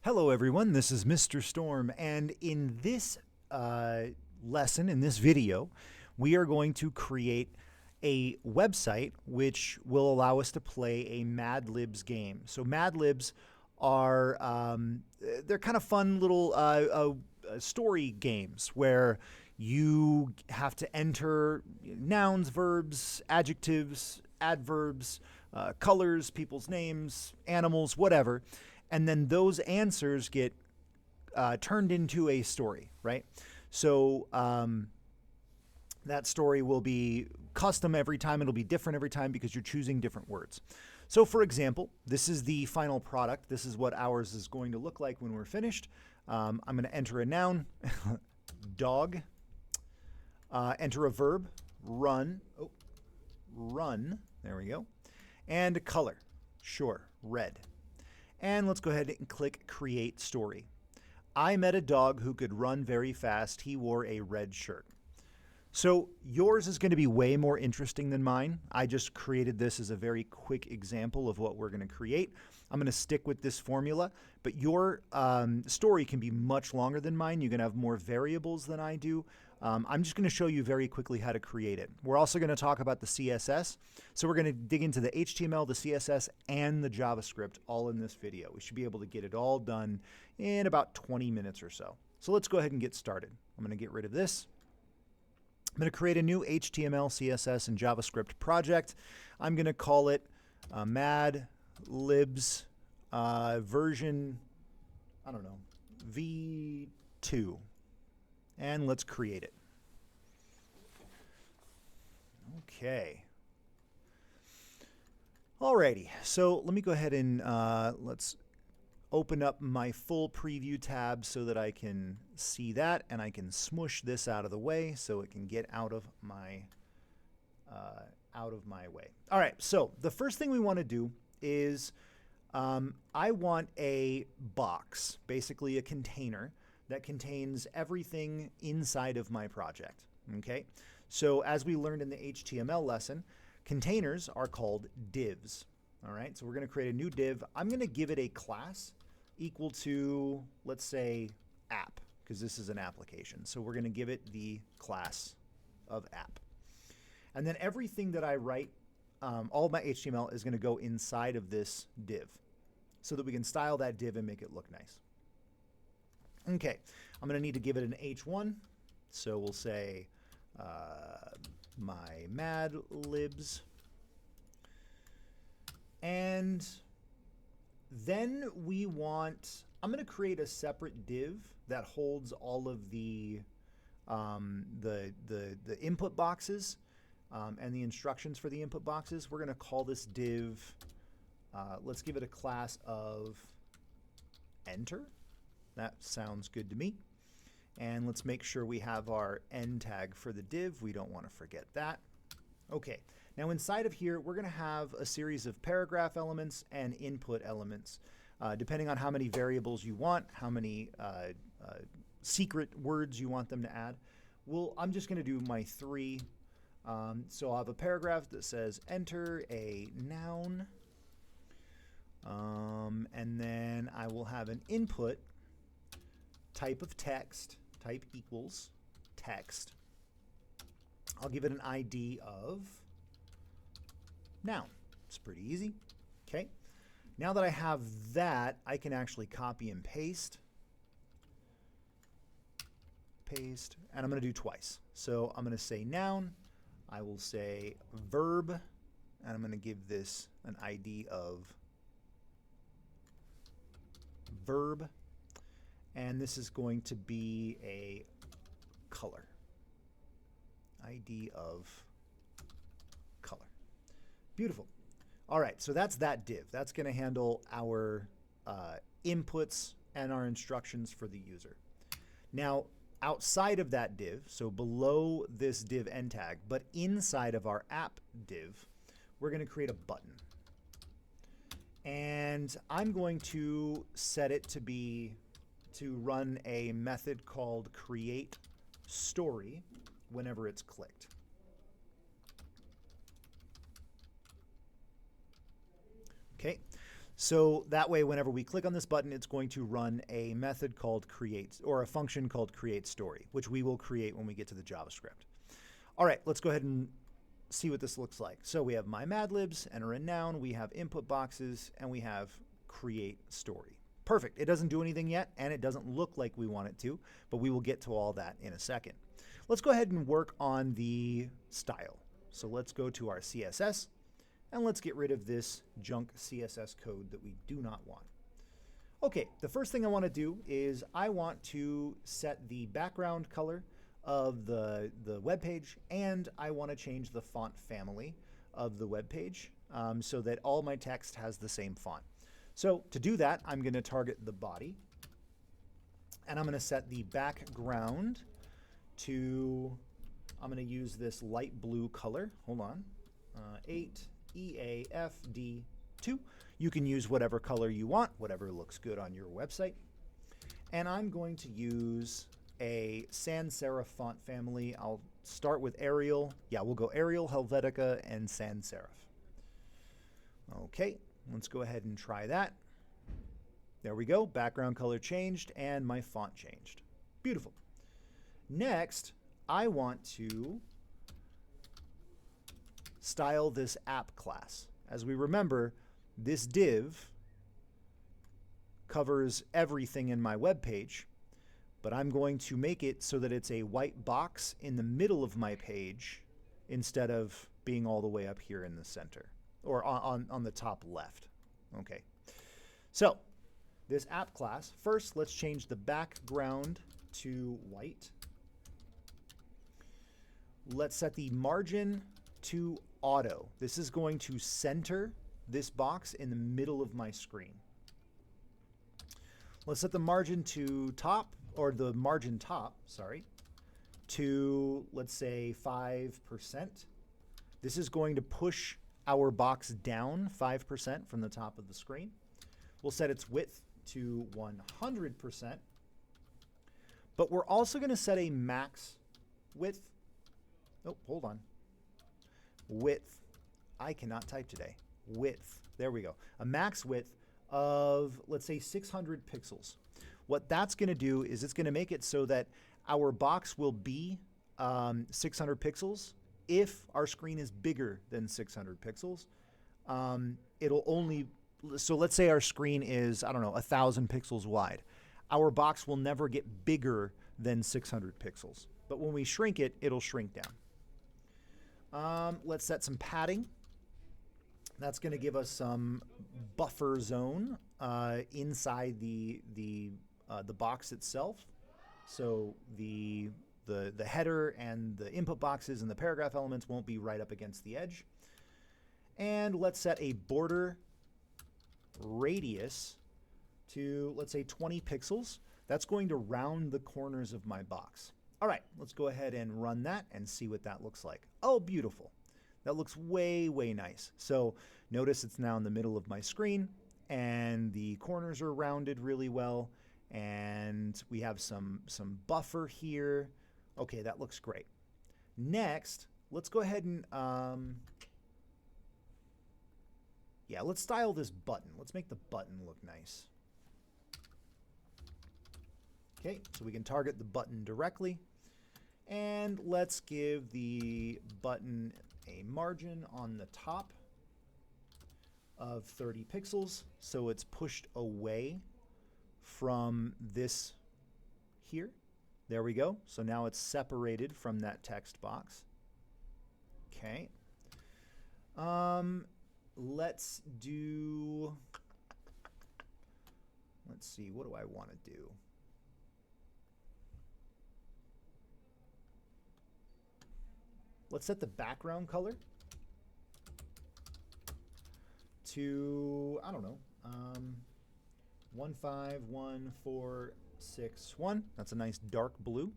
Hello everyone, this is Mr. Storm, and in this lesson, in this video, we are going to create a website which will allow us to play a Mad Libs game. So Mad Libs are, they're kind of fun little story games where you have to enter nouns, verbs, adjectives, adverbs, colors, people's names, animals, whatever. And then those answers get turned into a story, right? So that story will be custom every time. It'll be different every time because you're choosing different words. So for example, this is the final product. This is what ours is going to look like when we're finished. I'm going to enter a noun, dog, enter a verb, run, run, there we go, and a color, sure, red. And let's go ahead and click Create Story. I met a dog who could run very fast. He wore a red shirt. So yours is going to be way more interesting than mine. I just created this as a very quick example of what we're going to create. I'm going to stick with this formula, but your story can be much longer than mine. You're going to have more variables than I do. I'm just going to show you very quickly how to create it. We're also going to talk about the CSS. So we're going to dig into the HTML, the CSS, and the JavaScript all in this video. We should be able to get it all done in about 20 minutes or so. So let's go ahead and get started. I'm going to get rid of this. I'm going to create a new HTML, CSS, and JavaScript project. I'm going to call it Mad Libs version, I don't know, V2. And let's create it. Okay. Alrighty, so let me go ahead and let's open up my full preview tab so that I can see that, and I can smush this out of the way so it can get out of my way. All right, so the first thing we want to do is I want a box, basically a container that contains everything inside of my project. Okay, so as we learned in the HTML lesson, containers are called divs. All right, so we're going to create a new div. I'm going to give it a class equal to, let's say, app, because this is an application. So we're going to give it the class of app. And then everything that I write, all of my HTML is going to go inside of this div so that we can style that div and make it look nice. Okay, I'm going to need to give it an H1. So we'll say my Mad Libs. And then we want, I'm going to create a separate div that holds all of the input boxes and the instructions for the input boxes. We're going to call this div, let's give it a class of enter. That sounds good to me. And let's make sure we have our end tag for the div. We don't want to forget that. Okay, now inside of here, we're going to have a series of paragraph elements and input elements, depending on how many variables you want, how many secret words you want them to add. I'm just going to do my 3. So I'll have a paragraph that says enter a noun, and then I will have an input type of text, type equals text. I'll give it an ID of noun. It's pretty easy. Okay. Now that I have that, I can actually copy and paste. Paste. And I'm going to do twice. So I'm going to say noun. I will say verb. And I'm going to give this an ID of verb. And this is going to be a color. ID of color. Beautiful. All right, so that's that div. That's going to handle our inputs and our instructions for the user. Now, outside of that div, so below this div end tag, but inside of our app div, we're going to create a button. And I'm going to set it to run a method called create story whenever it's clicked. Okay, So that way, whenever we click on this button, it's going to run a method called create, or a function called create story, which we will create when we get to the JavaScript. All right, let's go ahead and see what this looks like. So we have my Mad Libs, enter a noun, we have input boxes, and we have create story. Perfect. It doesn't do anything yet, and it doesn't look like we want it to, but we will get to all that in a second. Let's go ahead and work on the style. So let's go to our CSS, and let's get rid of this junk CSS code that we do not want. Okay, the first thing I want to do is I want to set the background color of the web page, and I want to change the font family of the web page so that all my text has the same font. So to do that, I'm going to target the body, and I'm going to set the background to, I'm going to use this light blue color. Hold on, 8EAFD2. You can use whatever color you want, whatever looks good on your website. And I'm going to use a sans serif font family. I'll start with Arial. Yeah, we'll go Arial, Helvetica, and sans serif. Okay, let's go ahead and try that. There we go. Background color changed, and my font changed. Beautiful. Next, I want to style this app class. As we remember, this div covers everything in my web page, but I'm going to make it so that it's a white box in the middle of my page instead of being all the way up here in the center, or on the top left. Okay. So this app class, first let's change the background to white. Let's set the margin to auto. This is going to center this box in the middle of my screen. Let's set the margin to top, or the margin top, sorry, to, let's say, 5%. This is going to push our box down 5% from the top of the screen. We'll set its width to 100%, but we're also going to set a max width. Oh, hold on. Width. I cannot type today. Width. There we go. A max width of, let's say, 600 pixels. What that's going to do is it's going to make it so that our box will be 600 pixels. If our screen is bigger than 600 pixels, it'll only, so let's say our screen is, I don't know, 1,000 pixels wide. Our box will never get bigger than 600 pixels. But when we shrink it, it'll shrink down. Let's set some padding. That's going to give us some buffer zone inside the box itself. So the header and the input boxes and the paragraph elements won't be right up against the edge. And let's set a border radius to, let's say, 20 pixels. That's going to round the corners of my box. All right, let's go ahead and run that and see what that looks like. Oh, beautiful. That looks way, way nice. So notice it's now in the middle of my screen, and the corners are rounded really well, and we have some buffer here. Okay, that looks great. Next, let's go ahead and, yeah, let's style this button. Let's make the button look nice. Okay, so we can target the button directly. And let's give the button a margin on the top of 30 pixels, so it's pushed away from this here. There we go. So now it's separated from that text box. Okay. Let's see, what do I want to do? Let's set the background color to, I don't know, 151461. That's a nice dark blue.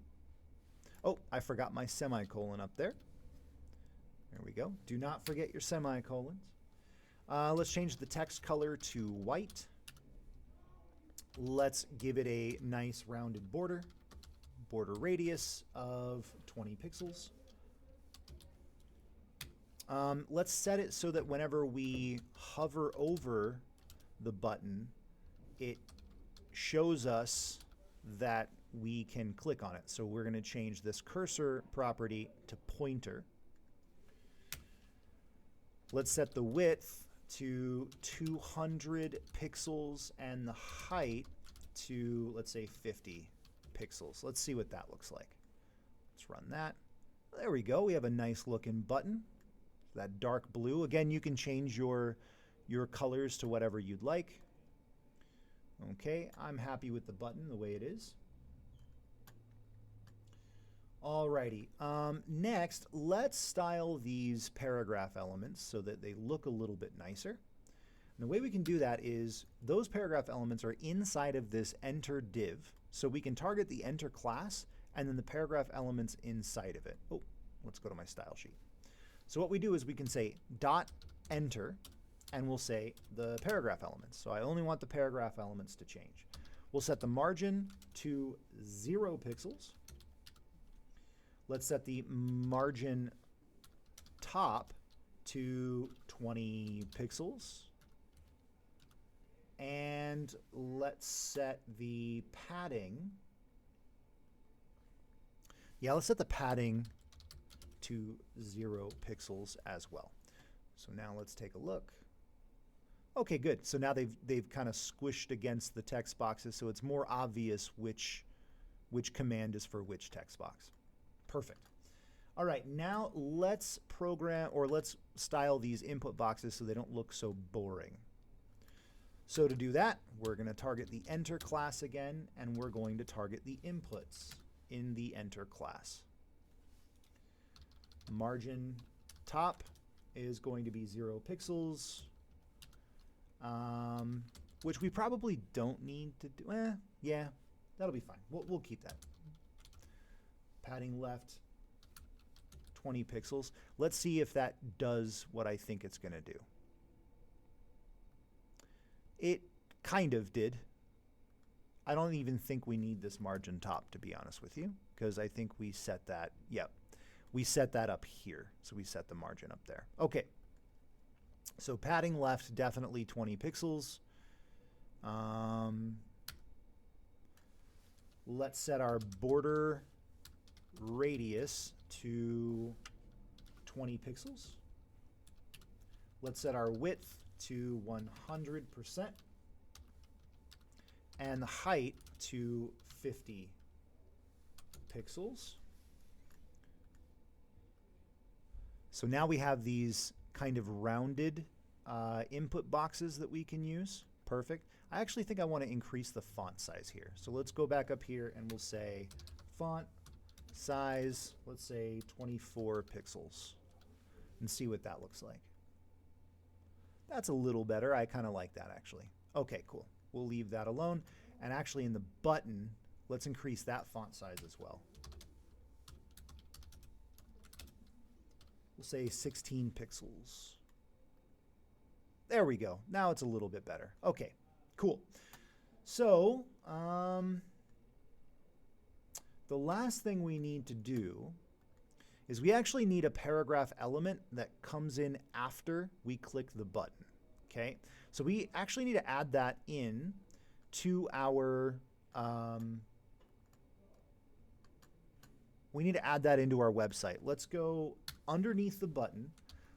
Oh, I forgot my semicolon up there. There we go. Do not forget your semicolons. Let's change the text color to white. Let's give it a nice rounded border. Border radius of 20 pixels. Let's set it so that whenever we hover over the button, it shows us that we can click on it. So we're going to change this cursor property to pointer. Let's set the width to 200 pixels and the height to, let's say, 50 pixels. Let's see what that looks like. Let's run that. There we go. We have a nice looking button. That dark blue. Again, you can change your colors to whatever you'd like. Okay, I'm happy with the button the way it is. Alrighty, next, let's style these paragraph elements so that they look a little bit nicer. And the way we can do that is those paragraph elements are inside of this enter div. So we can target the enter class and then the paragraph elements inside of it. Oh, let's go to my style sheet. So what we do is we can say dot enter, and we'll say the paragraph elements. So I only want the paragraph elements to change. We'll set the margin to 0 pixels. Let's set the margin top to 20 pixels. And let's set the padding. Yeah, let's set the padding to 0 pixels as well. So now let's take a look. Okay, good. So now they've kind of squished against the text boxes, so it's more obvious which command is for which text box. Perfect. All right, now let's program, or let's style these input boxes so they don't look so boring. So to do that, we're going to target the enter class again, and we're going to target the inputs in the enter class. Margin top is going to be 0 pixels, which we probably don't need to do. Yeah, that'll be fine. We'll keep that. Padding left, 20 pixels. Let's see if that does what I think it's going to do. It kind of did. I don't even think we need this margin top, to be honest with you, because I think we set that, yep. We set that up here, so we set the margin up there. Okay, so padding left, definitely 20 pixels. Let's set our border radius to 20 pixels. Let's set our width to 100% and the height to 50 pixels. So now we have these kind of rounded input boxes that we can use. Perfect. I actually think I want to increase the font size here. So let's go back up here and we'll say font size, let's say 24 pixels, and see what that looks like. That's a little better. I kind of like that, actually. Okay, cool. We'll leave that alone. And actually in the button, let's increase that font size as well. We'll say 16 pixels. There we go. Now it's a little bit better. Okay, cool. So the last thing we need to do is we actually need a paragraph element that comes in after we click the button. Okay, so we actually need to add that in to our we need to add that into our website. Let's go underneath the button.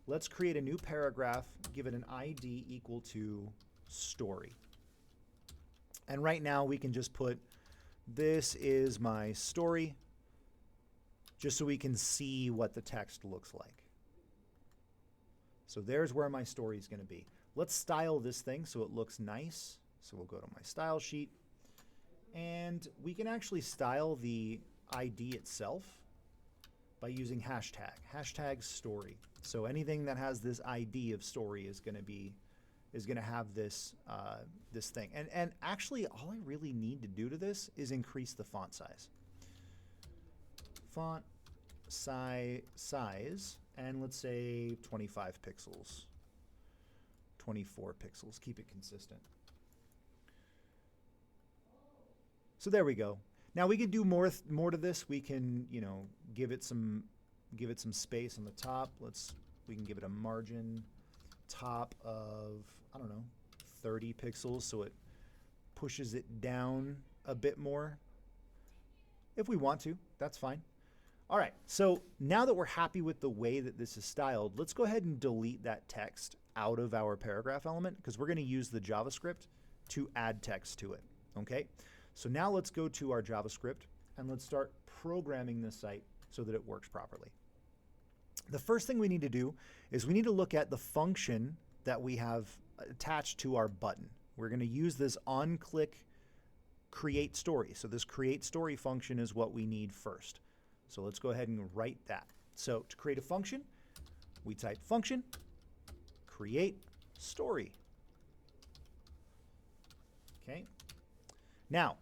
Let's create a new paragraph, give it an ID equal to story. And right now we can just put, this is my story, just so we can see what the text looks like. So there's where my story is going to be. Let's style this thing so it looks nice. So we'll go to my style sheet, and we can actually style the ID itself by using hashtag story. So anything that has this ID of story is going to have this this thing. And actually, all I really need to do to this is increase the font size. Font size, and let's say 25 pixels, 24 pixels. Keep it consistent. So there we go. Now we can do more to this. We can, you know, give it some space on the top. We can give it a margin top of, I don't know, 30 pixels, so it pushes it down a bit more. If we want to, that's fine. All right, so now that we're happy with the way that this is styled, let's go ahead and delete that text out of our paragraph element, because we're going to use the JavaScript to add text to it, okay? So now let's go to our JavaScript and let's start programming this site so that it works properly. The first thing we need to do is we need to look at the function that we have attached to our button. We're going to use this on-click create story. So this create story function is what we need first. So let's go ahead and write that. So to create a function, we type function, create story. Okay. Now,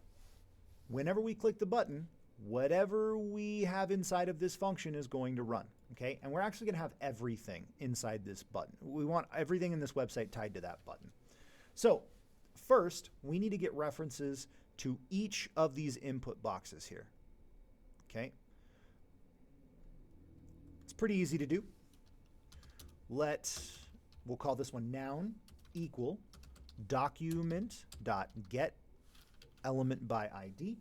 whenever we click the button, whatever we have inside of this function is going to run. Okay, and we're actually going to have everything inside this button. We want everything in this website tied to that button. So first, we need to get references to each of these input boxes here. Okay, it's pretty easy to do. We'll call this one noun equal document.get element by ID,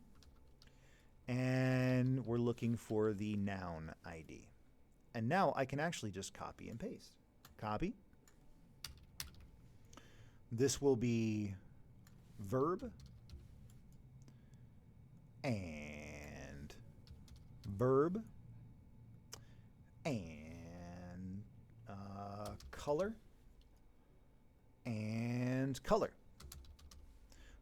and we're looking for the noun ID. And now I can actually just copy and paste. Copy. This will be verb and verb and color and color.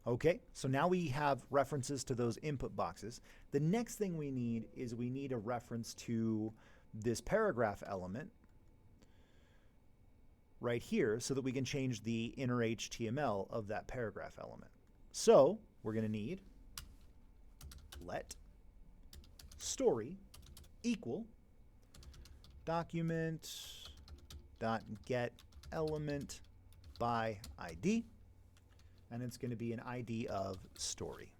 Okay, so now we have references to those input boxes. The next thing we need is we need a reference to this paragraph element right here so that we can change the inner HTML of that paragraph element. So we're going to need let story equal document.get element by ID, and it's going to be an ID of story.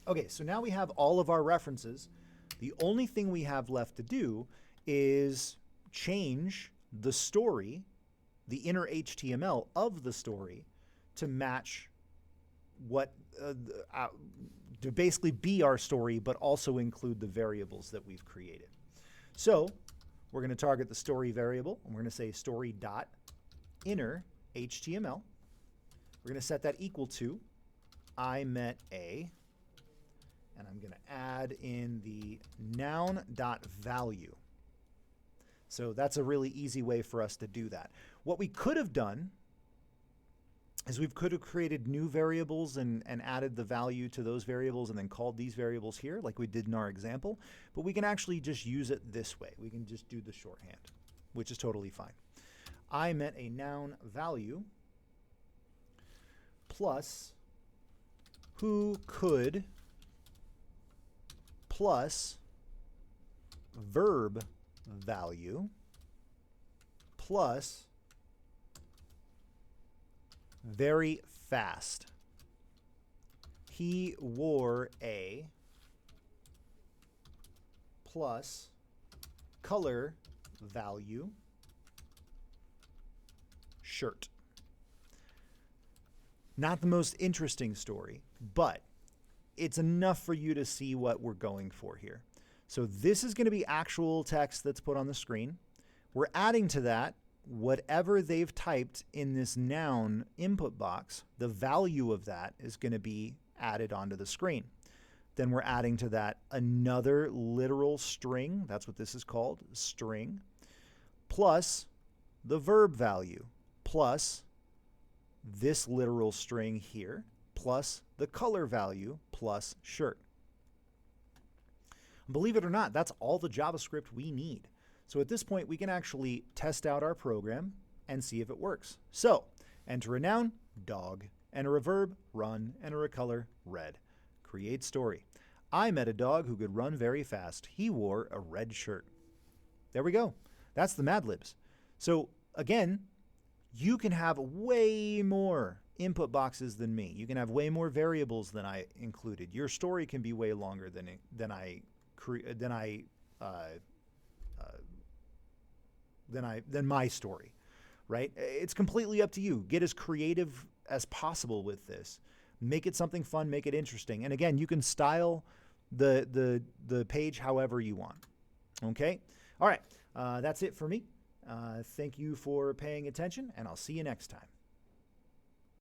Okay, so now we have all of our references. The only thing we have left to do is change the story, the inner HTML of the story, to match what, to basically be our story, but also include the variables that we've created. So we're going to target the story variable, and we're going to say story.inner HTML. We're going to set that equal to I met a, and I'm going to add in the noun.value. So that's a really easy way for us to do that. What we could have done is we could have created new variables and added the value to those variables and then called these variables here like we did in our example, but we can actually just use it this way. We can just do the shorthand, which is totally fine. I met a noun value plus who could plus verb value plus very fast. He wore a plus color value shirt. Not the most interesting story, but it's enough for you to see what we're going for here. So this is going to be actual text that's put on the screen. We're adding to that whatever they've typed in this noun input box. The value of that is going to be added onto the screen. Then we're adding to that another literal string. That's what this is called, string, plus the verb value, plus this literal string here, plus the color value, plus shirt. Believe it or not, that's all the JavaScript we need. So at this point, we can actually test out our program and see if it works. So enter a noun, dog, enter a verb, run, enter a color, red. Create story. I met a dog who could run very fast. He wore a red shirt. There we go. That's the Mad Libs. So again, you can have way more input boxes than me. You can have way more variables than I included. Your story can be way longer than my story, right? It's completely up to you. Get as creative as possible with this. Make it something fun, make it interesting. And again, you can style the page however you want. Okay? All right. That's it for me. Thank you for paying attention, and I'll see you next time.